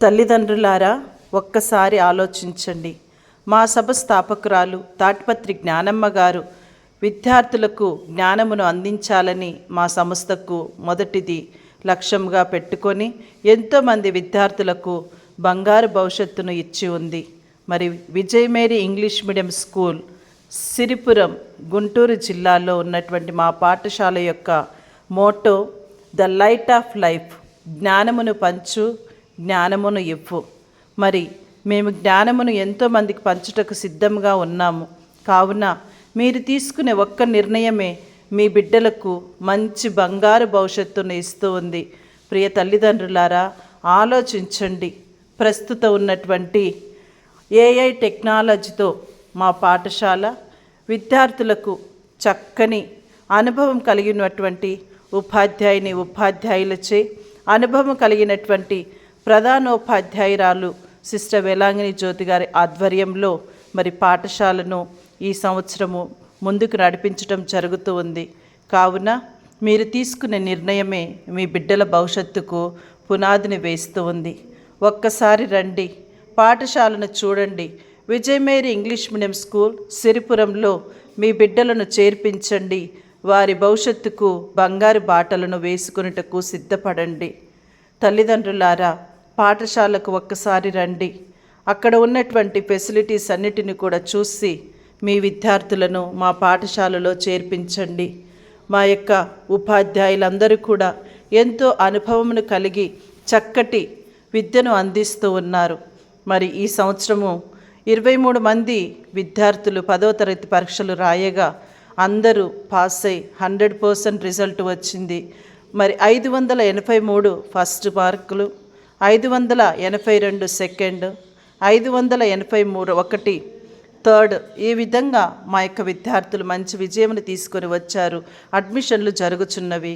తల్లిదండ్రులారా, ఒక్కసారి ఆలోచించండి. మా సభ స్థాపకురాలు తాటిపత్రి జ్ఞానమ్మ గారు విద్యార్థులకు జ్ఞానమును అందించాలని మా సంస్థకు మొదటిది లక్ష్యంగా పెట్టుకొని ఎంతోమంది విద్యార్థులకు బంగారు భవిష్యత్తును ఇచ్చి ఉంది. మరి Vijay Mary English medium school Siripuram Guntur జిల్లాలో ఉన్నటువంటి మా పాఠశాల యొక్క motto the light of life, జ్ఞానమును పంచు, జ్ఞానమును ఇవ్వు. మరి మేము జ్ఞానమును ఎంతోమందికి పంచుటకు సిద్ధంగా ఉన్నాము. కావున మీరు తీసుకునే ఒక్క నిర్ణయమే మీ బిడ్డలకు మంచి బంగారు భవిష్యత్తును ఇస్తూ ఉంది. ప్రియ తల్లిదండ్రులారా, ఆలోచించండి. ప్రస్తుతం ఉన్నటువంటి ఏఐ టెక్నాలజీతో మా పాఠశాల విద్యార్థులకు చక్కని అనుభవం కలిగినటువంటి ఉపాధ్యాయులచే అనుభవం కలిగినటువంటి ప్రధానోపాధ్యాయురాలు సిస్టర్ వేలాంగిణి జ్యోతి గారి ఆధ్వర్యంలో మరి పాఠశాలను ఈ సంవత్సరము ముందుకు నడిపించడం జరుగుతూ ఉంది. కావున మీరు తీసుకునే నిర్ణయమే మీ బిడ్డల భవిష్యత్తుకు పునాదిని వేస్తూ ఉంది. ఒక్కసారి రండి, పాఠశాలను చూడండి. Vijay Mary English medium school సిరిపురంలో మీ బిడ్డలను చేర్పించండి. వారి భవిష్యత్తుకు బంగారు బాటలను వేసుకునేటకు సిద్ధపడండి. తల్లిదండ్రులారా, పాఠశాలకు ఒక్కసారి రండి. అక్కడ ఉన్నటువంటి ఫెసిలిటీస్ అన్నిటిని కూడా చూసి మీ విద్యార్థులను మా పాఠశాలలో చేర్పించండి. మా యొక్క ఉపాధ్యాయులందరూ కూడా ఎంతో అనుభవమును కలిగి చక్కటి విద్యను అందిస్తూ ఉన్నారు. మరి ఈ సంవత్సరము 23 మంది విద్యార్థులు 10వ తరగతి పరీక్షలు రాయగా అందరూ పాస్ అయి 100% రిజల్ట్ వచ్చింది. మరి 583 ఫస్ట్ మార్కులు, 582 సెకండ్, 583 థర్డ్. ఈ విధంగా మా యొక్క విద్యార్థులు మంచి విజయమును తీసుకొని వచ్చారు. అడ్మిషన్లు జరుగుచున్నవి.